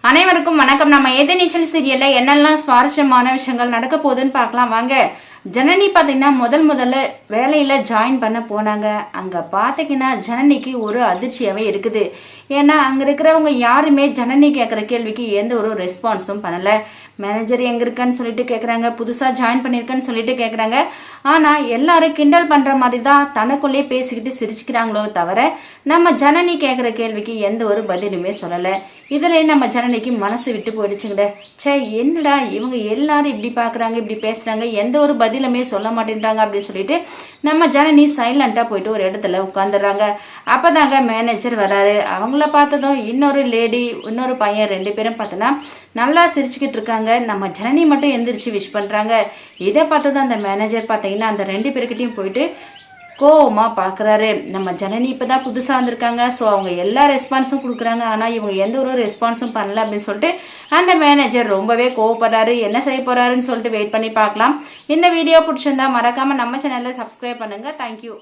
அனைவருக்கும் வணக்கம். நம்ம எதிர்நீச்சல் சீரியல்ல என்னெல்லாம் சுவாரஸ்யமான விஷயங்கள் நடக்க போகுதுன்னு பார்க்கலாம் வாங்க. ஜனனி பார்த்தீங்கன்னா முதல்ல வேலையில ஜாயின் பண்ண போனாங்க. அங்க பார்த்தீங்கன்னா ஜனனிக்கு ஒரு அதிர்ச்சியாவே இருக்குது. ஏன்னா அங்க இருக்கிறவங்க யாருமே ஜனனி கேட்குற கேள்விக்கு எந்த ஒரு ரெஸ்பான்ஸும் பண்ணல. மேனேஜர் எங்க இருக்கான்னு சொல்லிட்டு கேட்குறாங்க, புதுசா ஜாயின் பண்ணியிருக்கேன்னு சொல்லிட்டு கேட்குறாங்க. ஆனா எல்லாரும் கிண்டல் பண்ற மாதிரி தான் தனக்குள்ளேயே பேசிக்கிட்டு சிரிச்சுக்கிறாங்களோ தவிர நம்ம ஜனனி கேட்குற கேள்விக்கு எந்த ஒரு பதிலுமே சொல்லலை. இதுல நம்ம ஜனனிக்கு மனசு விட்டு போயிடுச்சுங்கட. சே, என்னடா இவங்க எல்லாரும் இப்படி பாக்குறாங்க, இப்படி பேசுறாங்க, எந்த ஒரு பதிலுமே சொல்ல மாட்டேன்றாங்க அப்படின்னு சொல்லிட்டு நம்ம ஜனனி சைலண்டா போயிட்டு ஒரு இடத்துல உட்காந்துடுறாங்க. அப்பதாங்க மேனேஜர் வராரு. அவங்கள பார்த்ததும் இன்னொரு லேடி இன்னொரு பையன் 2 பேரும் பார்த்தோன்னா நல்லா சிரிச்சுக்கிட்டு இருக்காங்க. நம்ம ஜனனி மட்டும் எந்திரிச்சு விஷ் பண்றாங்க. இதை பார்த்ததும் அந்த மேனேஜர் பார்த்தீங்கன்னா அந்த 2 பேருக்கிட்டையும் போயிட்டு கோவமா பாக்குறாரு. நம்ம ஜனனி இப்பதான் புதுசா வந்திருக்காங்க, ஸோ அவங்க எல்லா ரெஸ்பான்ஸும் கொடுக்குறாங்க, ஆனா இவங்க எந்த ஒரு ரெஸ்பான்ஸும் பண்ணல அப்படின்னு சொல்லிட்டு அந்த மேனேஜர் ரொம்பவே கோவப்படுறாரு. என்ன செய்ய போறாருன்னு சொல்லிட்டு வெயிட் பண்ணி பார்க்கலாம். இந்த வீடியோ பிடிச்சிருந்தா மறக்காம நம்ம சேனல்ல சப்ஸ்கிரைப் பண்ணுங்க. தேங்க்யூ.